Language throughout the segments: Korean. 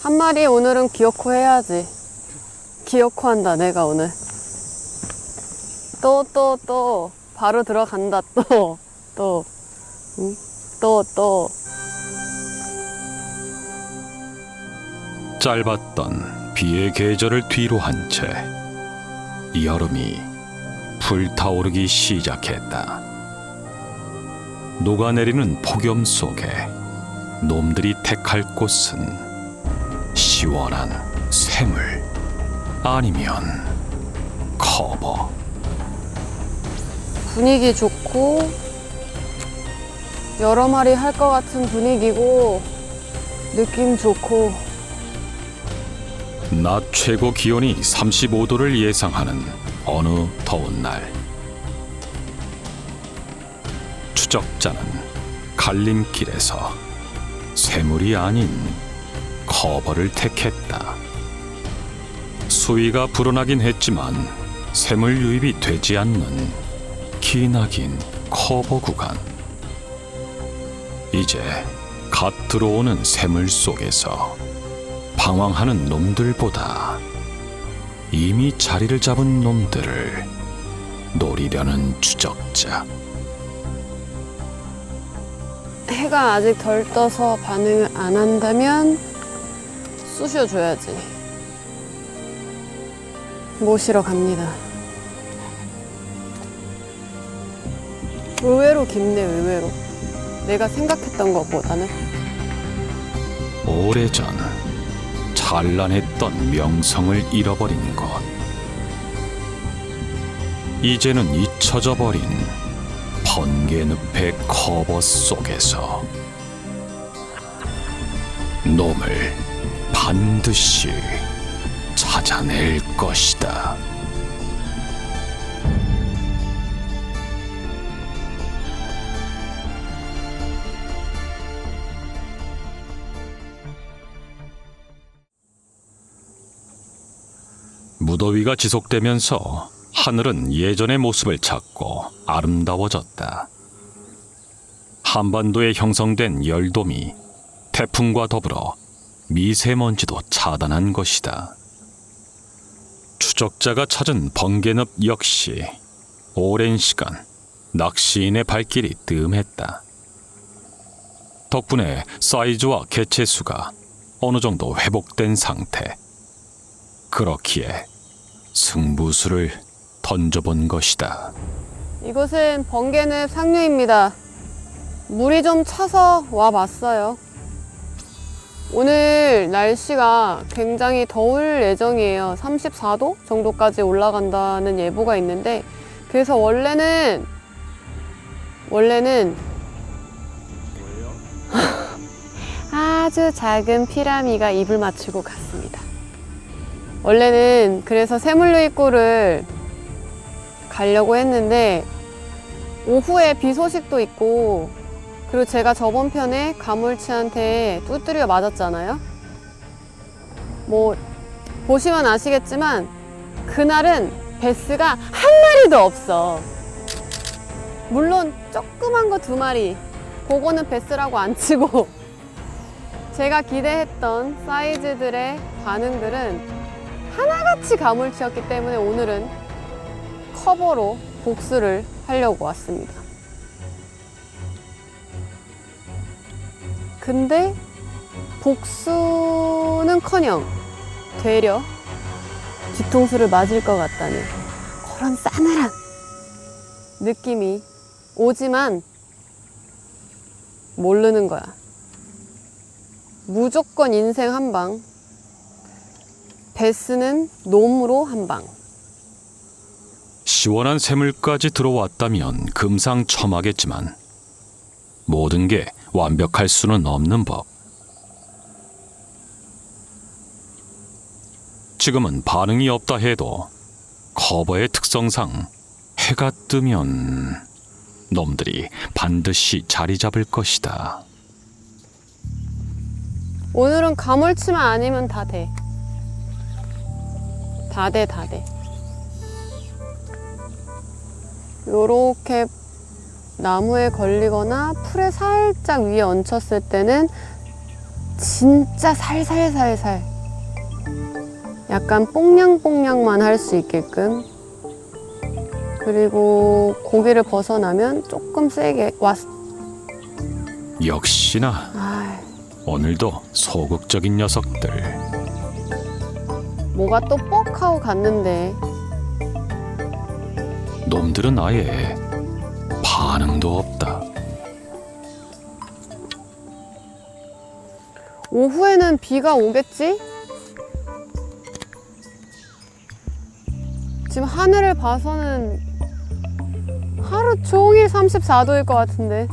한 마리 오늘은 기어코 해야지. 기어코 한다 내가 오늘. 또 바로 들어간다. 또 응? 또 짧았던 비의 계절을 뒤로 한 채 여름이 불타오르기 시작했다. 녹아내리는 폭염 속에 놈들이 택할 곳은 시원한 샘물 아니면 커버. 분위기 좋고 여러 마리 할 것 같은 분위기고 느낌 좋고. 낮 최고 기온이 35도를 예상하는 어느 더운 날, 추적자는 갈림길에서 샘물이 아닌 커버를 택했다. 수위가 불어나긴 했지만 샘물 유입이 되지 않는 기나긴 커버 구간. 이제 갓 들어오는 샘물 속에서 방황하는 놈들보다 이미 자리를 잡은 놈들을 노리려는 추적자. 해가 아직 덜 떠서 반응을 안 한다면 쑤셔줘야지. 모시러 갑니다. 의외로 깊네, 의외로. 내가 생각했던 것보다는. 오래전 찬란했던 명성을 잃어버린 것, 이제는 잊혀져 버린 번개늪의 커버 속에서 놈을 반드시 찾아낼 것이다. 무더위가 지속되면서 하늘은 예전의 모습을 찾고 아름다워졌다. 한반도에 형성된 열돔이 태풍과 더불어 미세먼지도 차단한 것이다. 추적자가 찾은 번개늪 역시 오랜 시간 낚시인의 발길이 뜸했다. 덕분에 사이즈와 개체수가 어느 정도 회복된 상태. 그렇기에 승부수를 던져본 것이다. 이곳은 번개늪 상류입니다. 물이 좀 차서 와봤어요. 오늘 날씨가 굉장히 더울 예정이에요. 34도 정도까지 올라간다는 예보가 있는데, 그래서 원래는 아주 작은 피라미가 입을 맞추고 갔습니다. 원래는 그래서 샘물류 입구를 가려고 했는데 오후에 비 소식도 있고, 그리고 제가 저번 편에 가물치한테 뚜드려 맞았잖아요. 뭐 보시면 아시겠지만 그날은 베스가 한 마리도 없어. 물론 조그만 거 2마리, 그거는 베스라고 안 치고 제가 기대했던 사이즈들의 반응들은 하나같이 가물치였기 때문에 오늘은 커버로 복수를 하려고 왔습니다. 근데 복수는커녕 되려 뒤통수를 맞을 것 같다는 그런 싸늘한 느낌이 오지만 모르는 거야. 무조건 인생 한 방. 베스는 놈으로 한 방. 시원한 샘물까지 들어왔다면 금상첨화겠지만 모든 게 완벽할 수는 없는 법. 지금은 반응이 없다 해도 커버의 특성상 해가 뜨면 놈들이 반드시 자리 잡을 것이다. 오늘은 가물치만 아니면 다 돼. 다 돼. 요렇게 나무에 걸리거나 풀에 살짝 위에 얹혔을 때는 진짜 살살살살 약간 뽕냥뽕냥만 할 수 있게끔, 그리고 고기를 벗어나면 조금 세게 역시나 아, 오늘도 소극적인 녀석들. 뭐가 또 뻑하고 갔는데. 놈들은 아예 반응도 없다. 오후에는 비가 오겠지? 지금 하늘을 봐서는 하루 종일 34도일 것 같은데.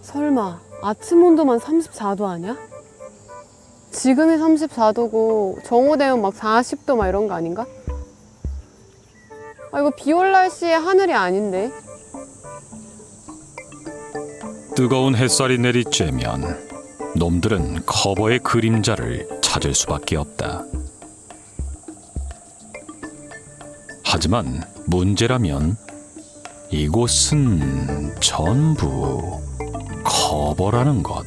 설마 아침 온도만 34도 아니야? 지금이 34도고 정오 되면 막 40도 막 이런 거 아닌가? 아, 이거 비 올 날씨의 하늘이 아닌데. 뜨거운 햇살이 내리쬐면 놈들은 커버의 그림자를 찾을 수밖에 없다. 하지만 문제라면 이곳은 전부 커버라는 것.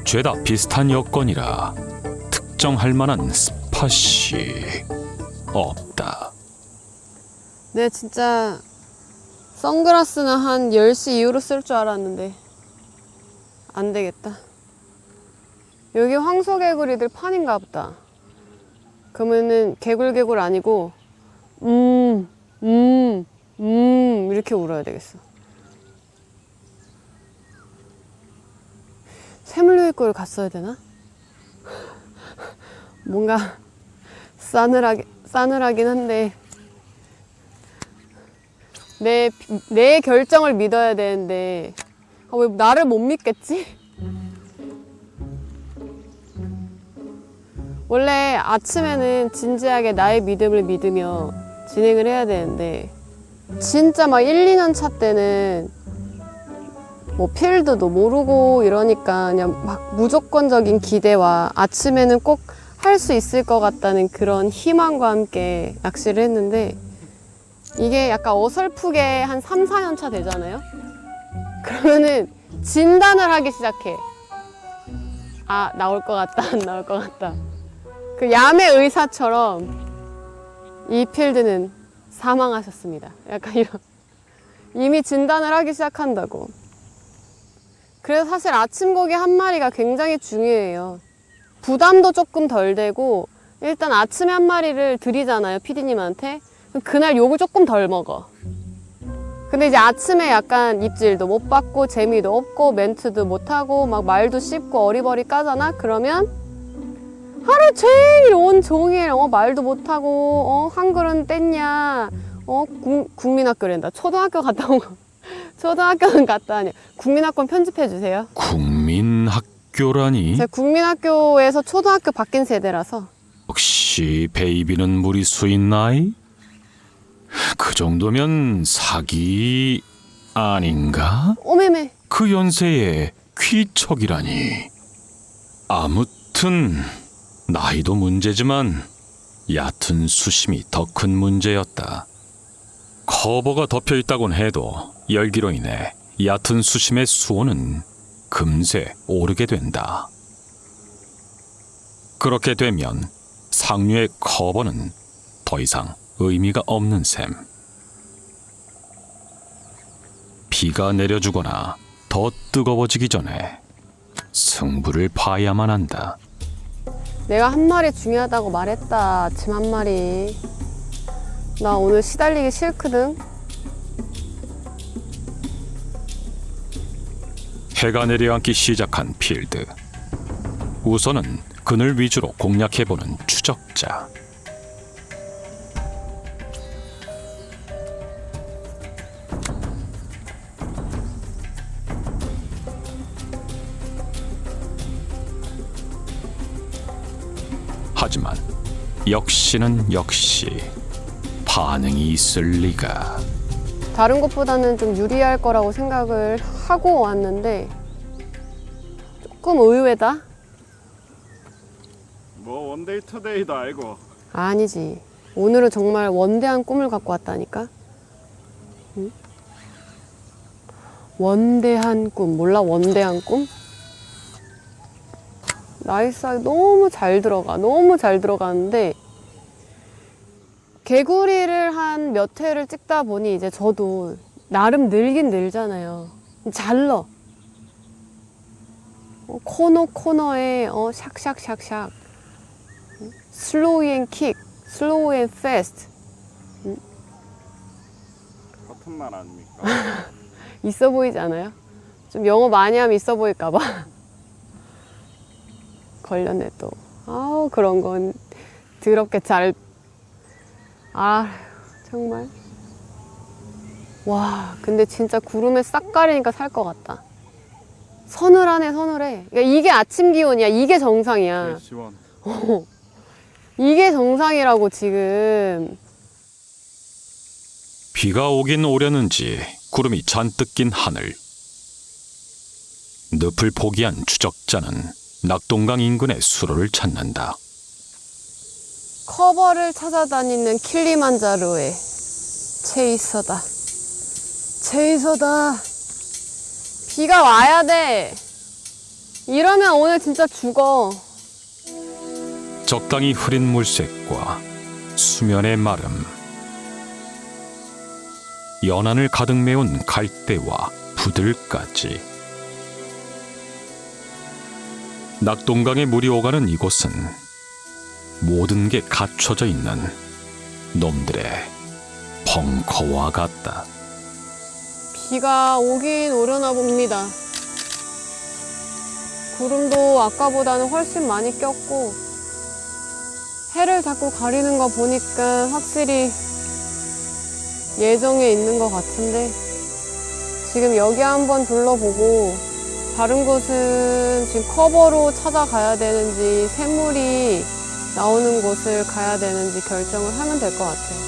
죄다 비슷한 여건이라 특정할 만한 스팟이 없다. 네, 진짜 선글라스는 한 10시 이후로 쓸 줄 알았는데 안 되겠다. 여기 황소개구리들 판인가 보다. 그러면은 개굴개굴 아니고 이렇게 울어야 되겠어. 샘물교육을 갔어야 되나? 뭔가 싸늘하긴 한데 내 결정을 믿어야 되는데 왜 나를 못 믿겠지? 원래 아침에는 진지하게 나의 믿음을 믿으며 진행을 해야 되는데 진짜 막 1, 2년 차 때는 뭐 필드도 모르고 이러니까 그냥 막 무조건적인 기대와 아침에는 꼭 할 수 있을 것 같다는 그런 희망과 함께 낚시를 했는데 이게 약간 어설프게 한 3, 4년 차 되잖아요? 그러면은 진단을 하기 시작해. 아, 나올 것 같다, 안 나올 것 같다. 그 야매 의사처럼 이 필드는 사망하셨습니다. 약간 이런. 이미 진단을 하기 시작한다고. 그래서 사실 아침 고기 한 마리가 굉장히 중요해요. 부담도 조금 덜 되고 일단 아침에 한 마리를 드리잖아요, 피디님한테. 그날 욕을 조금 덜 먹어. 근데 이제 아침에 약간 입질도 못 받고 재미도 없고 멘트도 못하고 막 말도 씹고 어리버리 까잖아? 그러면 하루 종일 온종일 말도 못하고 한글은 뗐냐, 국민학교랜다. 초등학교 갔다 온 거. 초등학교는 갔다 아니야. 국민학교는 편집해 주세요. 국민학교라니? 제가 국민학교에서 초등학교 바뀐 세대라서. 혹시 베이비는 무리수인 나이? 그 정도면 사기 아닌가? 오메메. 그 연세에 귀척이라니. 아무튼 나이도 문제지만 얕은 수심이 더 큰 문제였다. 커버가 덮여있다곤 해도 열기로 인해 얕은 수심의 수온은 금세 오르게 된다. 그렇게 되면 상류의 커버는 더 이상 의미가 없는 셈. 비가 내려주거나 더 뜨거워지기 전에 승부를 봐야만 한다. 내가 한 마리 중요하다고 말했다. 아침 한 마리. 나 오늘 시달리기 싫거든. 해가 내려앉기 시작한 필드. 우선은 그늘 위주로 공략해보는 추적자. 하지만 역시는 역시 반응이 있을 리가. 다른 곳보다는 좀 유리할 거라고 생각을 하고 왔는데 조금 의외다? 뭐 원데이 투데이도 알고. 아니지. 오늘은 정말 원대한 꿈을 갖고 왔다니까. 응? 원대한 꿈. 몰라? 원대한 꿈? 나이스하게 너무 잘 들어가. 너무 잘 들어가는데 개구리를 한 몇 회를 찍다 보니 이제 저도 나름 늘긴 늘잖아요. 잘 넣어. 코너에 샥샥샥샥. 슬로우 앤 킥, 슬로우 앤 패스트. 같은 말 아닙니까? 있어 보이지 않아요? 좀 영어 많이 하면 있어 보일까봐. 걸렸네 또. 아우 그런 건 더럽게 잘. 아 정말. 와 근데 진짜 구름에 싹 가리니까 살 것 같다. 서늘하네 서늘해. 그러니까 이게 아침 기온이야. 이게 정상이야. 시원. 이게 정상이라고 지금. 비가 오긴 오려는지 구름이 잔뜩 낀 하늘. 늪을 포기한 추적자는 낙동강 인근의 수로를 찾는다. 커버를 찾아다니는 킬리만자로의 체이서다. 체이서다. 비가 와야 돼. 이러면 오늘 진짜 죽어. 적당히 흐린 물색과 수면의 마름, 연안을 가득 메운 갈대와 부들까지. 낙동강에 물이 오가는 이곳은 모든 게 갖춰져 있는 놈들의 벙커와 같다. 비가 오긴 오려나 봅니다. 구름도 아까보다는 훨씬 많이 꼈고 해를 자꾸 가리는 거 보니까 확실히 예정에 있는 것 같은데 지금 여기 한번 둘러보고 다른 곳은 지금 커버로 찾아가야 되는지 샘물이 나오는 곳을 가야 되는지 결정을 하면 될 것 같아요.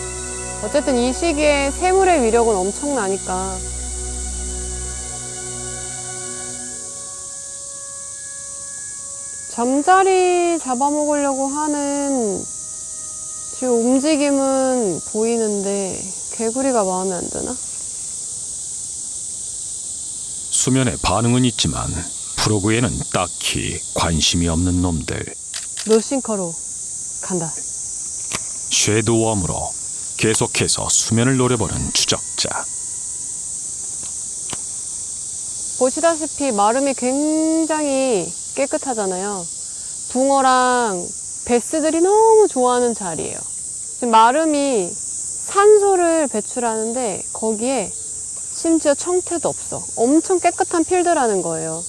어쨌든 이 시기에 샘물의 위력은 엄청나니까 잠자리 잡아먹으려고 하는 지금 움직임은 보이는데 개구리가 마음에 안 드나? 수면에 반응은 있지만 프로그에는 딱히 관심이 없는 놈들. 노싱커로 간다. 쉐도웜으로 계속해서 수면을 노려보는 추적자. 보시다시피 마름이 굉장히 깨끗하잖아요. 붕어랑 베스들이 너무 좋아하는 자리예요. 지금 마름이 산소를 배출하는데 거기에 심지어 청태도 없어. 엄청 깨끗한 필드라는 거예요.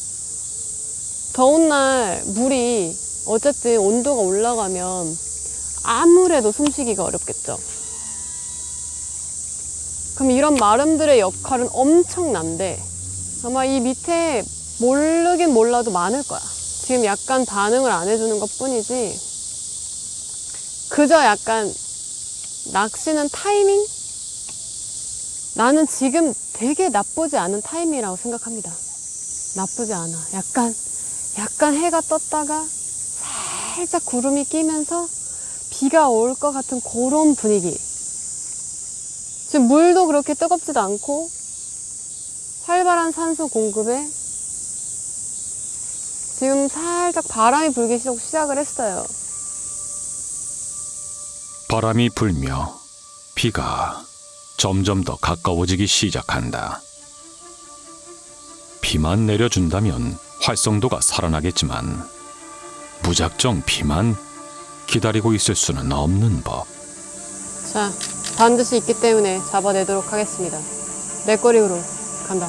더운 날 물이 어쨌든 온도가 올라가면 아무래도 숨쉬기가 어렵겠죠. 그럼 이런 마름들의 역할은 엄청난데 아마 이 밑에 모르긴 몰라도 많을 거야. 지금 약간 반응을 안 해주는 것 뿐이지 그저 약간 낚시는 타이밍? 나는 지금 되게 나쁘지 않은 타이밍이라고 생각합니다. 나쁘지 않아. 약간 해가 떴다가 살짝 구름이 끼면서 비가 올 것 같은 그런 분위기. 지금 물도 그렇게 뜨겁지도 않고 활발한 산소 공급에 지금 살짝 바람이 불기 시작을 했어요. 바람이 불며 비가 점점 더 가까워지기 시작한다. 비만 내려준다면 활성도가 살아나겠지만 무작정 비만 기다리고 있을 수는 없는 법. 자, 반드시 있기 때문에 잡아내도록 하겠습니다. 내 거리로 간다.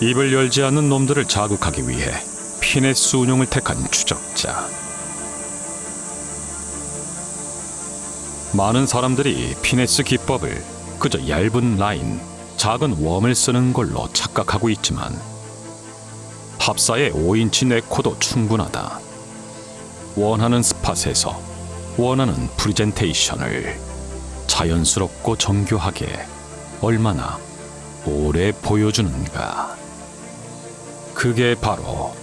입을 열지 않는 놈들을 자극하기 위해 피네스 운용을 택한 추적자. 많은 사람들이 피네스 기법을 그저 얇은 라인, 작은 웜을 쓰는 걸로 착각하고 있지만 합사의 5인치 네코도 충분하다. 원하는 스팟에서 원하는 프레젠테이션을 자연스럽고 정교하게 얼마나 오래 보여주는가. 그게 바로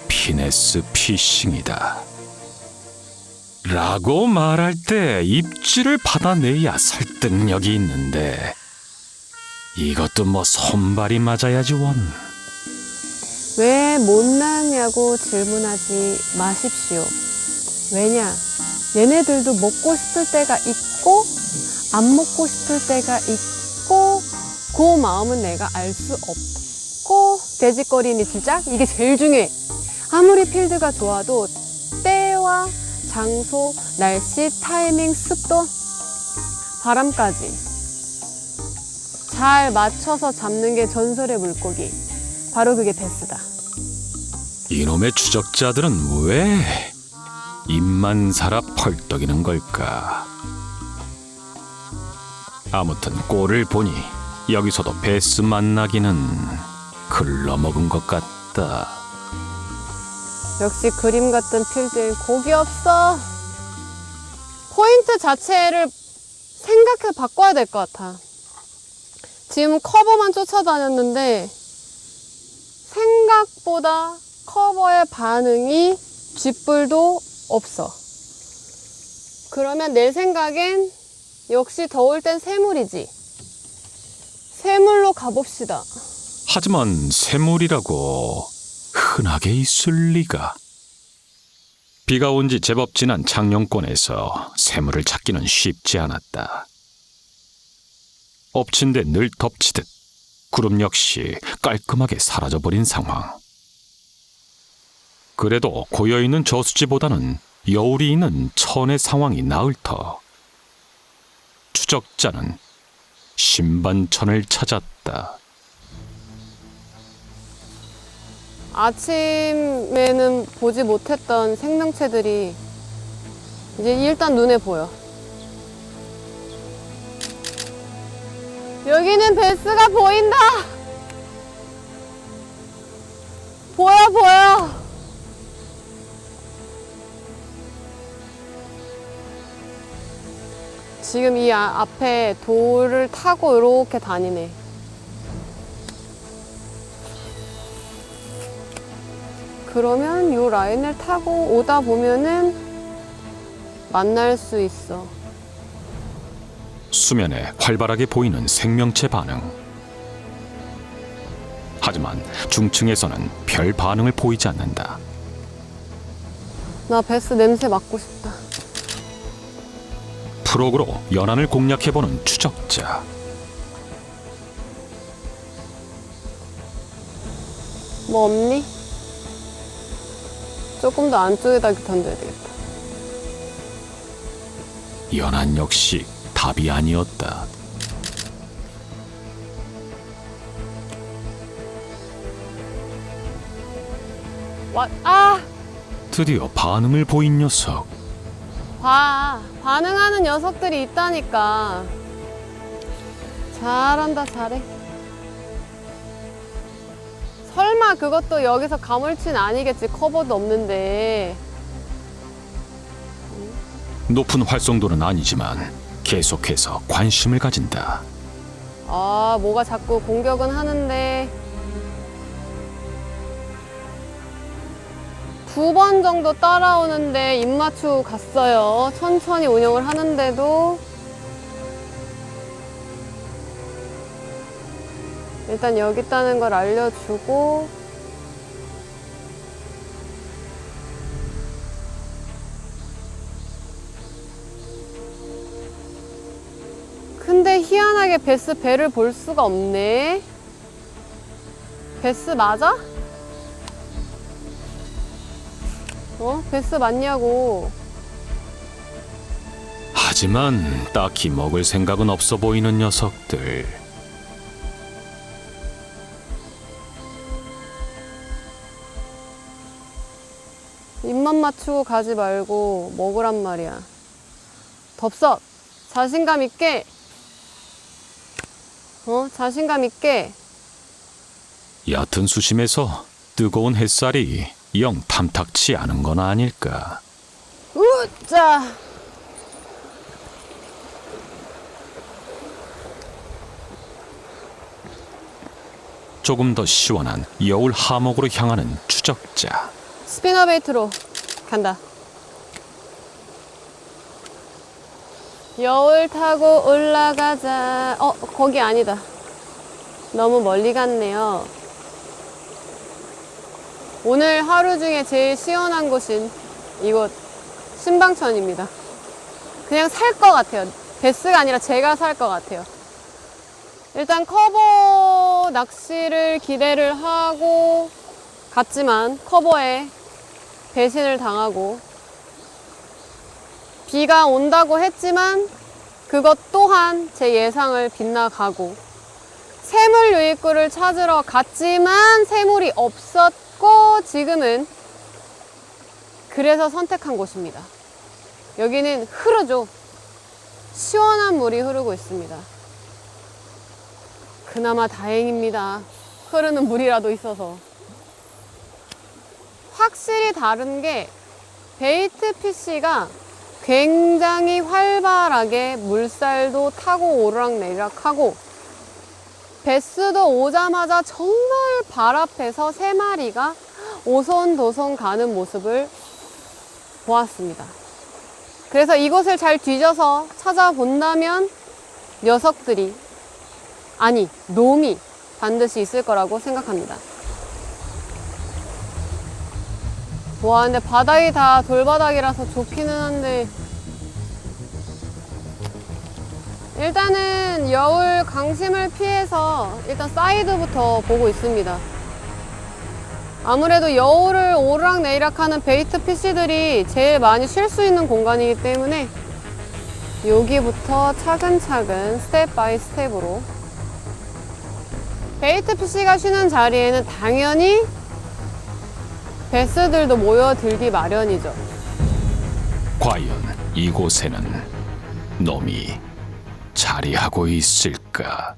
피네스 피싱이다. 라고 말할 때 입질을 받아내야 설득력이 있는데 이것도 뭐 손발이 맞아야지 원. 왜 못나냐고 질문하지 마십시오. 왜냐? 얘네들도 먹고 싶을 때가 있고 안 먹고 싶을 때가 있고 그 마음은 내가 알 수 없고 돼지거리니 시작? 이게 제일 중요해. 아무리 필드가 좋아도 때와 장소, 날씨, 타이밍, 습도, 바람까지 잘 맞춰서 잡는 게 전설의 물고기. 바로 그게 베스다. 이놈의 추적자들은 왜 입만 살아 펄떡이는 걸까? 아무튼 꼴을 보니 여기서도 베스 만나기는 글러먹은 것 같다. 역시 그림 같은 필드엔 곡이 없어. 포인트 자체를 생각해 바꿔야 될 것 같아. 지금 커버만 쫓아다녔는데 생각보다 커버의 반응이 쥐뿔도 없어. 그러면 내 생각엔 역시 더울 땐 새물이지. 새물로 가봅시다. 하지만 새물이라고 흔하게 있을 리가. 비가 온 지 제법 지난 장영권에서 새물을 찾기는 쉽지 않았다. 엎친 데 늘 덮치듯 구름 역시 깔끔하게 사라져버린 상황. 그래도 고여있는 저수지보다는 여울이 있는 천의 상황이 나을 터. 추적자는 신반천을 찾았다. 아침에는 보지 못했던 생명체들이 이제 일단 눈에 보여. 여기는 베스가 보인다. 보여. 지금 이 앞에 돌을 타고 이렇게 다니네. 그러면 이 라인을 타고 오다 보면은 만날 수 있어. 수면에 활발하게 보이는 생명체 반응. 하지만 중층에서는 별 반응을 보이지 않는다. 나 베스 냄새 맡고 싶다. 프로그로 연안을 공략해보는 추적자. 뭐 없니? 조금 더 안쪽에다 던져야 되겠다. 연안 역시 답이 아니었다. 드디어 반응을 보인 녀석. 반응하는 녀석들이 있다니까. 잘한다, 잘해. 설마 그것도 여기서 가물치는 아니겠지. 커버도 없는데. 높은 활성도는 아니지만 계속해서 관심을 가진다. 뭐가 자꾸 공격은 하는데 2번 정도 따라오는데 입 맞추고 갔어요. 천천히 운영을 하는데도 일단 여기 있다는 걸 알려주고 근데 희한하게 베스 배를 볼 수가 없네. 베스 맞아? 베스 맞냐고. 하지만 딱히 먹을 생각은 없어 보이는 녀석들. 입만 맞추고 가지 말고 먹으란 말이야. 덥석 자신감 있게. 자신감 있게. 얕은 수심에서 뜨거운 햇살이 영 탐탁치 않은 건 아닐까. 우짜. 조금 더 시원한 여울 하목으로 향하는 추적자. 스피너베이트로 간다. 여울 타고 올라가자. 거기 아니다. 너무 멀리 갔네요. 오늘 하루 중에 제일 시원한 곳인 이곳 신방천입니다. 그냥 살 것 같아요. 베스가 아니라 제가 살 것 같아요. 일단 커버 낚시를 기대를 하고 갔지만 커버에 배신을 당하고 비가 온다고 했지만 그것 또한 제 예상을 빗나가고 새물 유입구를 찾으러 갔지만 새물이 없었고 지금은 그래서 선택한 곳입니다. 여기는 흐르죠. 시원한 물이 흐르고 있습니다. 그나마 다행입니다. 흐르는 물이라도 있어서. 확실히 다른 게 베이트 피쉬가 굉장히 활발하게 물살도 타고 오르락내리락하고 베스도 오자마자 정말 발 앞에서 세 마리가 오손도손 가는 모습을 보았습니다. 그래서 이곳을 잘 뒤져서 찾아본다면 녀석들이 아니 놈이 반드시 있을 거라고 생각합니다. 와 근데 바닥이 다 돌바닥이라서 좋기는 한데 일단은 여울 강심을 피해서 일단 사이드부터 보고 있습니다. 아무래도 여울을 오르락내리락하는 베이트 피쉬들이 제일 많이 쉴 수 있는 공간이기 때문에 여기부터 차근차근 스텝 바이 스텝으로 베이트 피쉬가 쉬는 자리에는 당연히 베스들도 모여들기 마련이죠. 과연 이곳에는 놈이 자리하고 있을까?